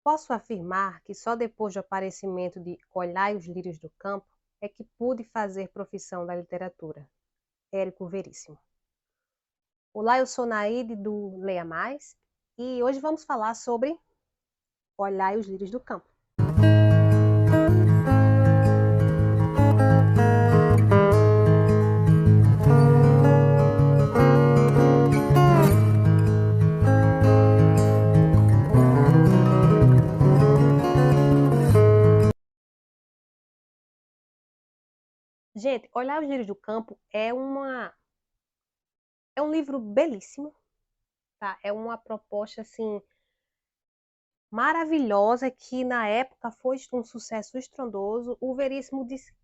Posso afirmar que só depois do aparecimento de Olhai os Lírios do Campo é que pude fazer profissão da literatura. Érico Veríssimo. Olá, eu sou Naide do Leia Mais e hoje vamos falar sobre Olhai os Lírios do Campo. Gente, Olhai os Lírios do Campo é um livro belíssimo, tá? É uma proposta assim maravilhosa que na época foi um sucesso estrondoso. O Veríssimo disse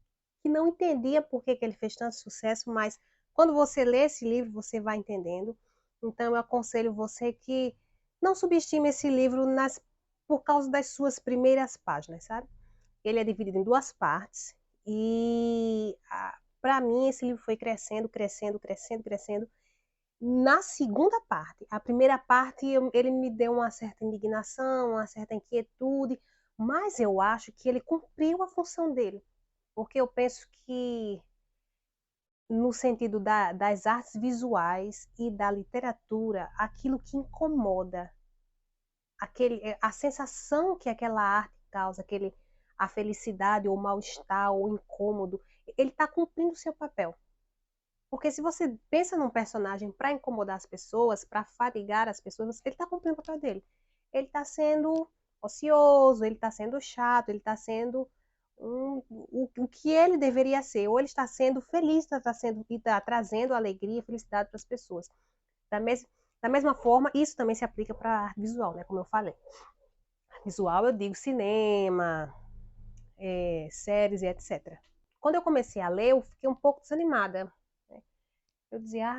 que não entendia por que ele fez tanto sucesso, mas quando você lê esse livro, você vai entendendo. Então, eu aconselho você que não subestime esse livro por causa das suas primeiras páginas, sabe? Ele é dividido em duas partes e, para mim, esse livro foi crescendo, crescendo, crescendo, crescendo. Na segunda parte, a primeira parte, ele me deu uma certa indignação, uma certa inquietude, mas eu acho que ele cumpriu a função dele, porque eu penso que no sentido das artes visuais e da literatura, aquilo que incomoda, a sensação que aquela arte causa, a felicidade ou o mal-estar ou o incômodo, ele está cumprindo o seu papel. Porque se você pensa num personagem para incomodar as pessoas, para fadigar as pessoas, ele está cumprindo o papel dele. Ele está sendo ocioso, ele está sendo chato, ele está sendo o que ele deveria ser. Ou ele está sendo feliz, está trazendo alegria, felicidade para as pessoas. Da, mes, da mesma forma, isso também se aplica para a arte visual, né? Como eu falei. Visual, eu digo cinema, séries e etc. Quando eu comecei a ler, eu fiquei um pouco desanimada. Né? Eu dizia,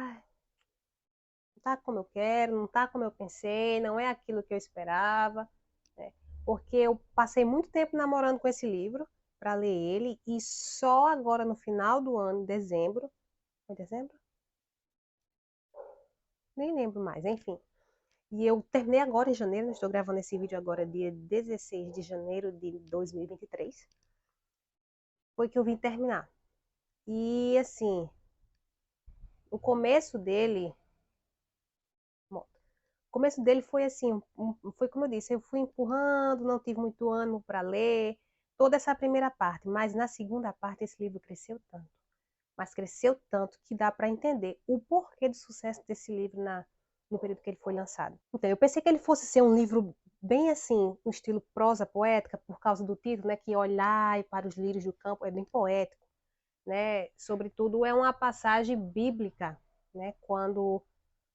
não tá como eu quero, não tá como eu pensei, não é aquilo que eu esperava, né? Porque eu passei muito tempo namorando com esse livro para ler ele e só agora no final do ano, em dezembro, foi dezembro? Nem lembro mais, enfim. E eu terminei agora em janeiro, estou gravando esse vídeo agora dia 16 de janeiro de 2023, foi que eu vim terminar. E assim, o começo dele, bom, o começo dele foi assim, foi como eu disse, eu fui empurrando, não tive muito ânimo para ler, toda essa primeira parte, mas na segunda parte esse livro cresceu tanto, mas cresceu tanto que dá para entender o porquê do sucesso desse livro no período que ele foi lançado. Então, eu pensei que ele fosse ser um livro bem assim, no estilo prosa poética, por causa do título, né, que olhai para os lírios do campo é bem poético, né? Sobretudo é uma passagem bíblica, né, quando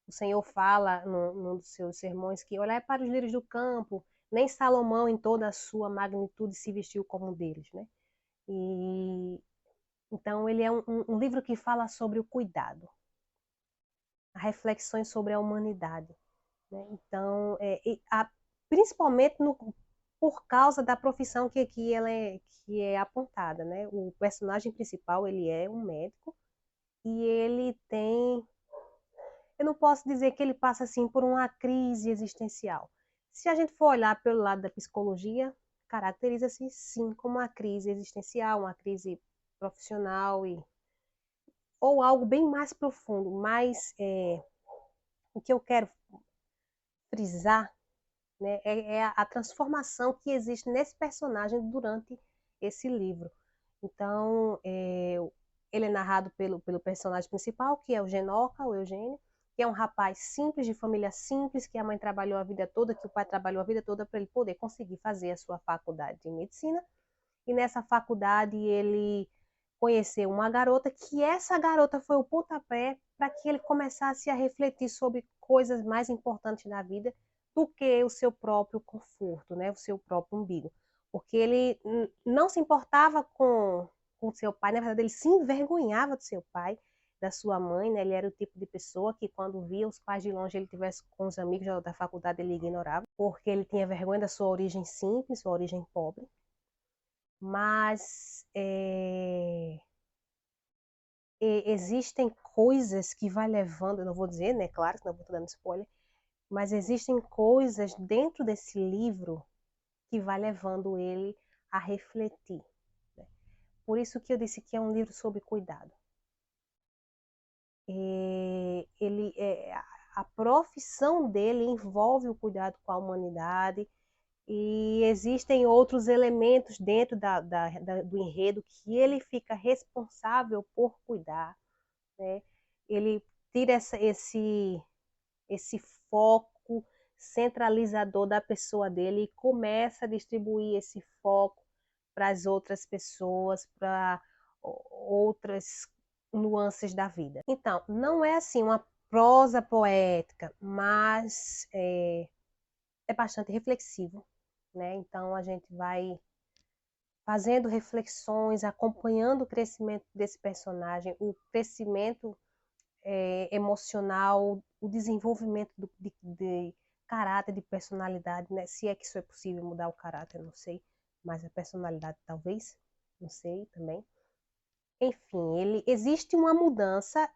o Senhor fala num dos seus sermões que olhai para os lírios do campo, nem Salomão em toda a sua magnitude se vestiu como um deles, né? E então ele é um livro que fala sobre o cuidado, reflexões sobre a humanidade, né? Então, principalmente por causa da profissão que aqui que é apontada, né? O personagem principal ele é um médico e ele tem, eu não posso dizer que ele passa assim por uma crise existencial. Se a gente for olhar pelo lado da psicologia, caracteriza-se sim como uma crise existencial, uma crise profissional ou algo bem mais profundo. Mas o que eu quero frisar, né, é a transformação que existe nesse personagem durante esse livro. Então, ele é narrado pelo personagem principal, que é o Genoca, o Eugênio, que é um rapaz simples, de família simples, que a mãe trabalhou a vida toda, que o pai trabalhou a vida toda para ele poder conseguir fazer a sua faculdade de medicina. E nessa faculdade ele conheceu uma garota, que essa garota foi o pontapé para que ele começasse a refletir sobre coisas mais importantes na vida do que o seu próprio conforto, né? O seu próprio umbigo. Porque ele não se importava com seu pai, na verdade ele se envergonhava do seu pai, da sua mãe, né? Ele era o tipo de pessoa que quando via os pais de longe, ele tivesse com os amigos da faculdade, ele ignorava, porque ele tinha vergonha da sua origem simples, sua origem pobre. Mas existem coisas que vai levando, eu não vou dizer, né, claro, que não vou dando spoiler, mas existem coisas dentro desse livro que vai levando ele a refletir, né? Por isso que eu disse que é um livro sobre cuidado. A profissão dele envolve o cuidado com a humanidade, e existem outros elementos dentro do enredo que ele fica responsável por cuidar, né? Ele tira esse foco centralizador da pessoa dele e começa a distribuir esse foco para as outras pessoas, para outras nuances da vida. Então, não é assim uma prosa poética, mas é bastante reflexivo, né? Então a gente vai fazendo reflexões, acompanhando o crescimento desse personagem, o crescimento emocional, o desenvolvimento de caráter, de personalidade, né? Se é que isso é possível mudar o caráter, não sei, mas a personalidade talvez, não sei também. Enfim, existe uma mudança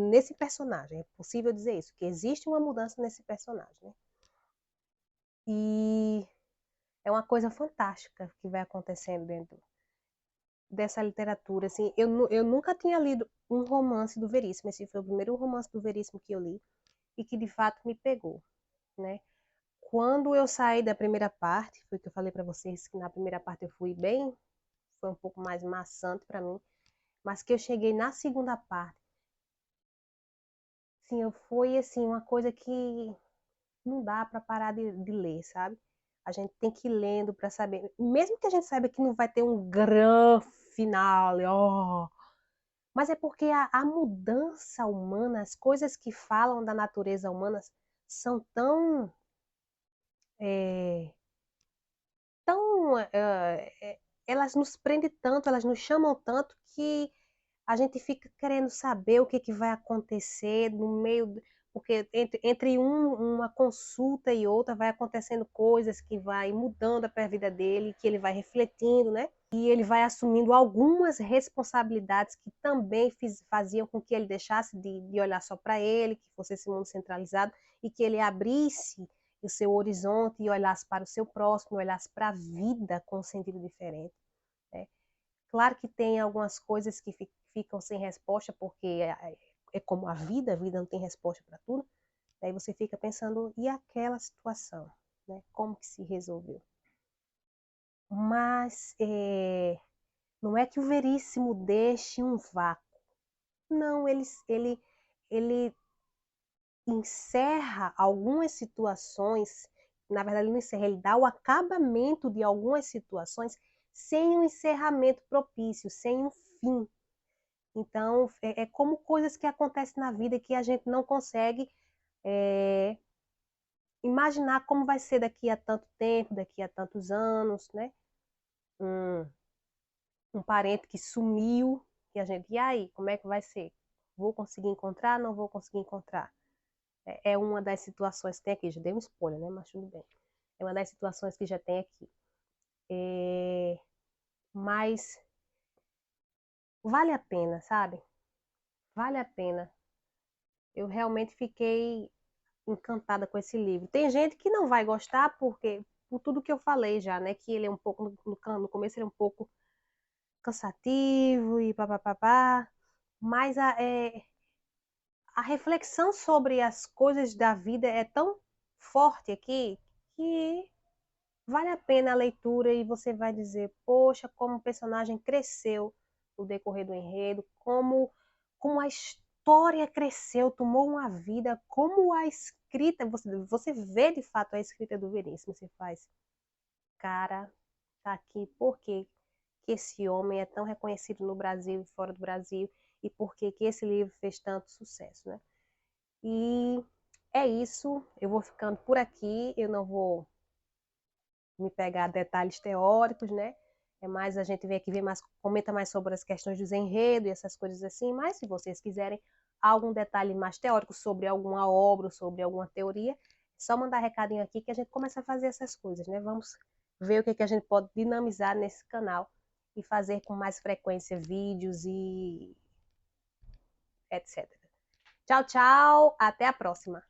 nesse personagem, é possível dizer isso, que existe uma mudança nesse personagem, né? E é uma coisa fantástica que vai acontecendo dentro dessa literatura, assim, eu nunca tinha lido um romance do Veríssimo, esse foi o primeiro romance do Veríssimo que eu li, e que de fato me pegou, né? Quando eu saí da primeira parte, foi o que eu falei para vocês, que na primeira parte eu fui bem, foi um pouco mais maçante para mim, mas que eu cheguei na segunda parte, assim, foi assim, uma coisa que não dá para parar de ler, sabe? A gente tem que ir lendo para saber, mesmo que a gente saiba que não vai ter um grande final, ó, mas é porque a mudança humana, as coisas que falam da natureza humana são é, tão, elas nos prendem tanto, elas nos chamam tanto que a gente fica querendo saber o que vai acontecer no meio, porque entre uma consulta e outra vai acontecendo coisas que vai mudando a vida dele, que ele vai refletindo, né? E ele vai assumindo algumas responsabilidades que também faziam com que ele deixasse de olhar só para ele, que fosse esse mundo centralizado, e que ele abrisse o seu horizonte e olhasse para o seu próximo, olhasse para a vida com um sentido diferente, né? Claro que tem algumas coisas que ficam sem resposta, porque é como a vida não tem resposta para tudo. Aí você fica pensando, e aquela situação, né? Como que se resolveu? Mas não é que o Veríssimo deixe um vácuo. Não, ele encerra algumas situações, na verdade ele não encerra, ele dá o acabamento de algumas situações sem um encerramento propício, sem um fim. Então, é como coisas que acontecem na vida que a gente não consegue imaginar como vai ser daqui a tanto tempo, daqui a tantos anos, né? Um, um parente que sumiu, e a gente, e aí, como é que vai ser? Vou conseguir encontrar? Não vou conseguir encontrar? É uma das situações que tem aqui, já dei um spoiler, né? Mas tudo bem. É uma das situações que já tem aqui. Mas vale a pena, sabe? Vale a pena. Eu realmente fiquei encantada com esse livro. Tem gente que não vai gostar porque por tudo que eu falei já, né? Que ele é um pouco no começo ele é um pouco cansativo e papapá, mas a reflexão sobre as coisas da vida é tão forte aqui que vale a pena a leitura e você vai dizer, poxa, como o personagem cresceu no decorrer do enredo, como a história cresceu, tomou uma vida, como a escrita, você vê de fato a escrita do Veríssimo, você faz, cara, tá aqui, por que esse homem é tão reconhecido no Brasil e fora do Brasil, e por que esse livro fez tanto sucesso, né? E é isso, eu vou ficando por aqui, eu não vou me pegar a detalhes teóricos, né? É mais a gente vem aqui ver mais, comenta mais sobre as questões dos enredos e essas coisas assim, mas se vocês quiserem algum detalhe mais teórico sobre alguma obra, sobre alguma teoria, é só mandar recadinho aqui que a gente começa a fazer essas coisas, né? Vamos ver o que a gente pode dinamizar nesse canal e fazer com mais frequência vídeos e etc. Tchau, tchau, até a próxima!